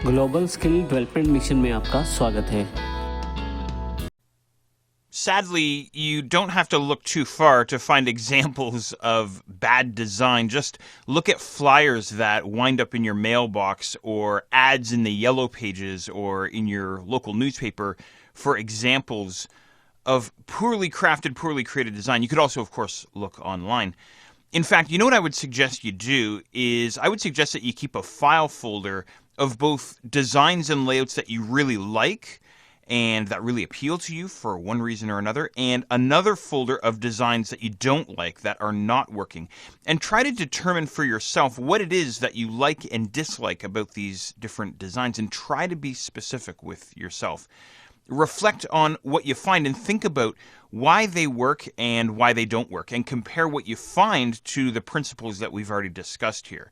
Global skill development mission में आपका स्वागत है। Sadly, you don't have to look too far to find examples of bad design. Just look at flyers that wind up in your mailbox or ads in the yellow pages or in your local newspaper for examples of poorly crafted, poorly created design. You could also, of course, look online. In fact, you know what I would suggest you do is I would suggest that you keep a file folder of both designs and layouts that you really like and that really appeal to you for one reason or another, and another folder of designs that you don't like, that are not working. And try to determine for yourself what it is that you like and dislike about these different designs, and try to be specific with yourself. Reflect on what you find and think about why they work and why they don't work, and compare what you find to the principles that we've already discussed here.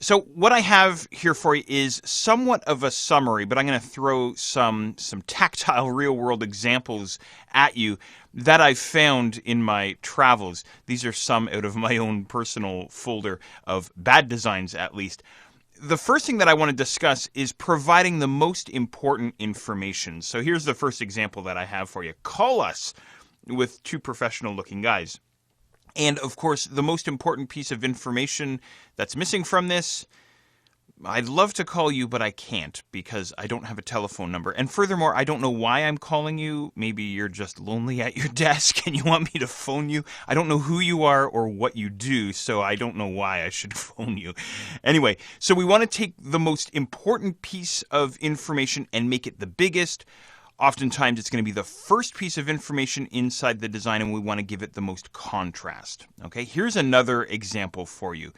So what I have here for you is somewhat of a summary, but I'm going to throw some tactile real-world examples at you that I've found in my travels. These are some out of my own personal folder of bad designs, at least. The first thing that I want to discuss is providing the most important information. So here's the first example that I have for you. Call us, with two professional-looking guys. And, of course, the most important piece of information that's missing from this, I'd love to call you, but I can't because I don't have a telephone number. And furthermore, I don't know why I'm calling you. Maybe you're just lonely at your desk and you want me to phone you. I don't know who you are or what you do, so I don't know why I should phone you. Anyway, so we want to take the most important piece of information and make it the biggest. Oftentimes, it's going to be the first piece of information inside the design, and we want to give it the most contrast. Okay, here's another example for you.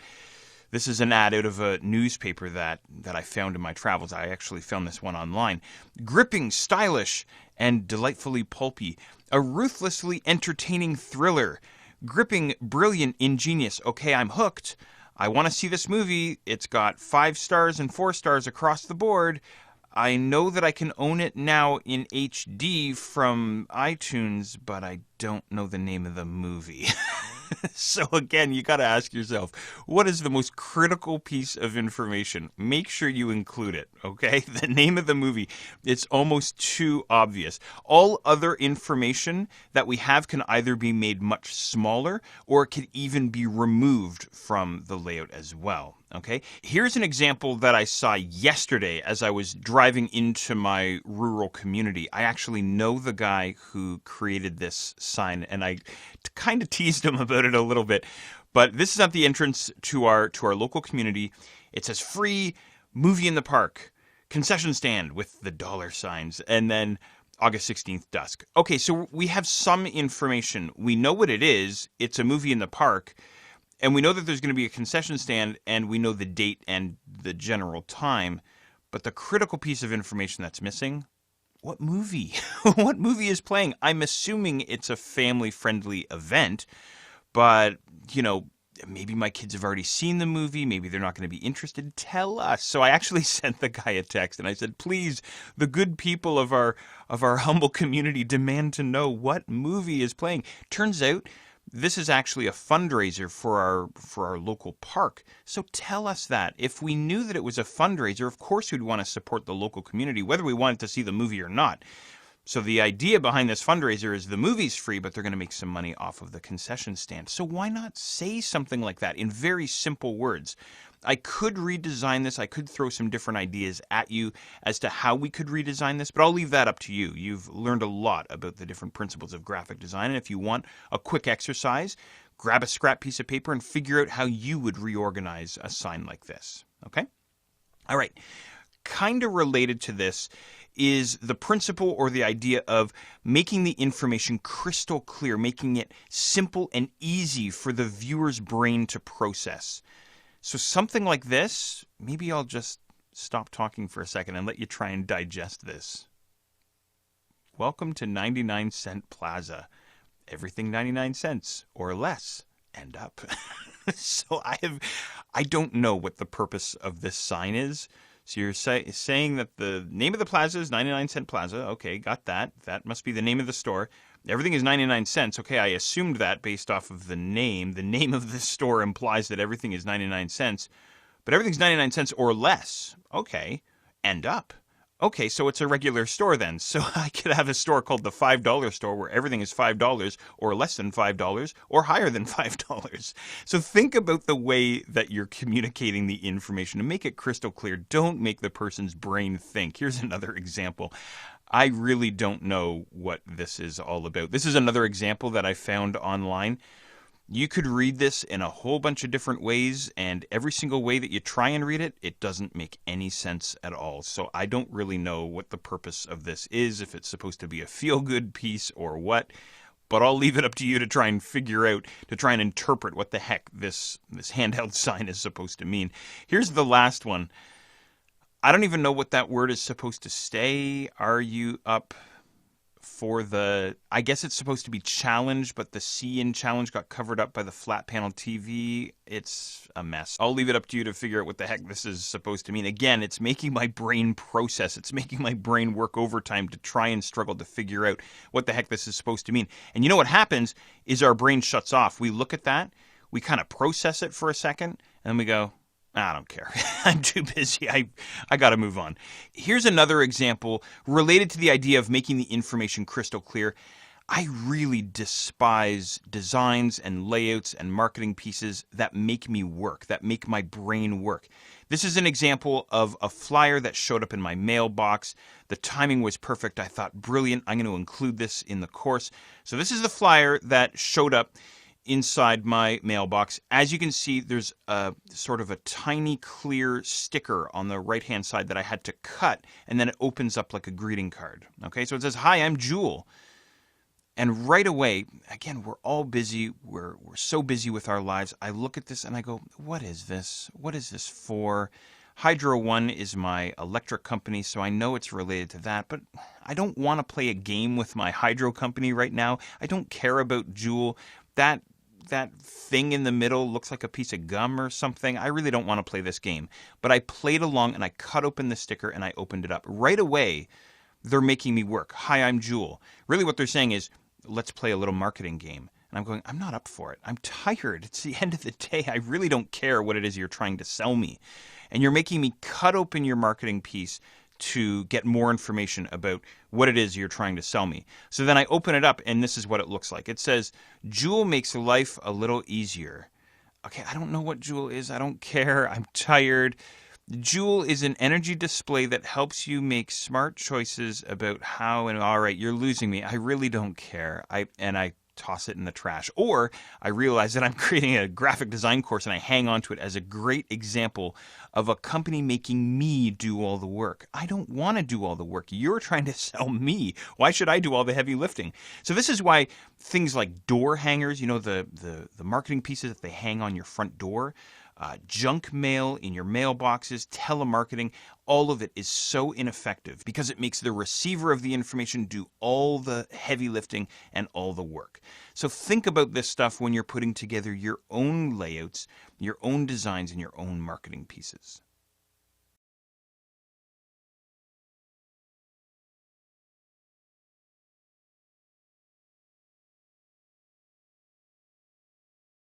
This is an ad out of a newspaper that I found in my travels. I actually found this one online. Gripping, stylish, and delightfully pulpy. A ruthlessly entertaining thriller. Gripping, brilliant, ingenious. Okay, I'm hooked. I want to see this movie. It's got 5 stars and 4 stars across the board. I know that I can own it now in HD from iTunes, but I don't know the name of the movie. So again, you got to ask yourself, what is the most critical piece of information? Make sure you include it, okay? The name of the movie. It's almost too obvious. All other information that we have can either be made much smaller or it can even be removed from the layout as well. Okay, here's an example that I saw yesterday as I was driving into my rural community. I actually know the guy who created this sign, and I kind of teased him about it a little bit. But this is at the entrance to our local community. It says free movie in the park, concession stand with the dollar signs, and then August 16th dusk. Okay, so we have some information. We know what it is. It's a movie in the park. And we know that there's going to be a concession stand, and we know the date and the general time. But the critical piece of information that's missing, what movie? What movie is playing? I'm assuming it's a family-friendly event, but, you know, maybe my kids have already seen the movie. Maybe they're not going to be interested. Tell us. So I actually sent the guy a text, and I said, please, the good people of our humble community demand to know what movie is playing. Turns out, this is actually a fundraiser for our local park. So tell us that. If we knew that it was a fundraiser, of course we'd want to support the local community, whether we wanted to see the movie or not. So the idea behind this fundraiser is the movie's free, but they're going to make some money off of the concession stand. So why not say something like that in very simple words? I could redesign this. I could throw some different ideas at you as to how we could redesign this, but I'll leave that up to you. You've learned a lot about the different principles of graphic design, and if you want a quick exercise, grab a scrap piece of paper and figure out how you would reorganize a sign like this. Okay? All right. Kind of related to this is the principle or the idea of making the information crystal clear, making it simple and easy for the viewer's brain to process. So something like this, maybe I'll just stop talking for a second and let you try and digest this. Welcome to 99-cent Plaza. Everything 99 cents or less and up. So I don't know what the purpose of this sign is. So you're saying that the name of the plaza is 99-cent Plaza. Okay, got that. That must be the name of the store. Everything is 99 cents. Okay, I assumed that based off of the name. The name of the store implies that everything is 99 cents. But everything's 99 cents or less. Okay. end up? Okay, so it's a regular store then. So I could have a store called the $5 store where everything is $5 or less than $5 or higher than $5. So think about the way that you're communicating the information to make it crystal clear. Don't make the person's brain think. Here's another example. I really don't know what this is all about. This is another example that I found online. You could read this in a whole bunch of different ways, and every single way that you try and read it, it doesn't make any sense at all. So I don't really know what the purpose of this is, if it's supposed to be a feel-good piece or what, but I'll leave it up to you to try and figure out, to try and interpret what the heck this handheld sign is supposed to mean. Here's the last one. I don't even know what that word is supposed to say. Are you up for the, I guess it's supposed to be challenge, but the C in challenge got covered up by the flat panel TV. It's a mess. I'll leave it up to you to figure out what the heck this is supposed to mean. Again, it's making my brain process. It's making my brain work overtime to try and struggle to figure out what the heck this is supposed to mean. And you know what happens is our brain shuts off. We look at that, we kind of process it for a second, and then we go, I don't care. I'm too busy. I got to move on. Here's another example related to the idea of making the information crystal clear. I really despise designs and layouts and marketing pieces that make me work, that make my brain work. This is an example of a flyer that showed up in my mailbox. The timing was perfect. I thought, brilliant. I'm going to include this in the course. So this is the flyer that showed up inside my mailbox. As you can see, there's a sort of a tiny clear sticker on the right-hand side that I had to cut, and then it opens up like a greeting card. Okay, so it says, "Hi, I'm Jewel." And right away, again, we're all busy. We're so busy with our lives. I look at this and I go, what is this? What is this for? Hydro One is my electric company, so I know it's related to that, but I don't want to play a game with my hydro company right now. I don't care about Jewel. That thing in the middle looks like a piece of gum or something. I really don't want to play this game. But I played along and I cut open the sticker and I opened it up. Right away, they're making me work. Hi, I'm Jewel. Really what they're saying is, let's play a little marketing game. And I'm going, I'm not up for it. I'm tired. It's the end of the day. I really don't care what it is you're trying to sell me. And you're making me cut open your marketing piece to get more information about what it is you're trying to sell me. So then I open it up, and this is what it looks like. It says, Jewel makes life a little easier. Okay, I don't know what Jewel is. I don't care. I'm tired. Jewel is an energy display that helps you make smart choices about how, and all right, you're losing me. I really don't care. I toss it in the trash. Or I realize that I'm creating a graphic design course and I hang on to it as a great example of a company making me do all the work. I don't want to do all the work. You're trying to sell me. Why should I do all the heavy lifting? So this is why things like door hangers, you know, the marketing pieces that they hang on your front door, junk mail in your mailboxes, telemarketing, all of it is so ineffective because it makes the receiver of the information do all the heavy lifting and all the work. So think about this stuff when you're putting together your own layouts, your own designs, and your own marketing pieces.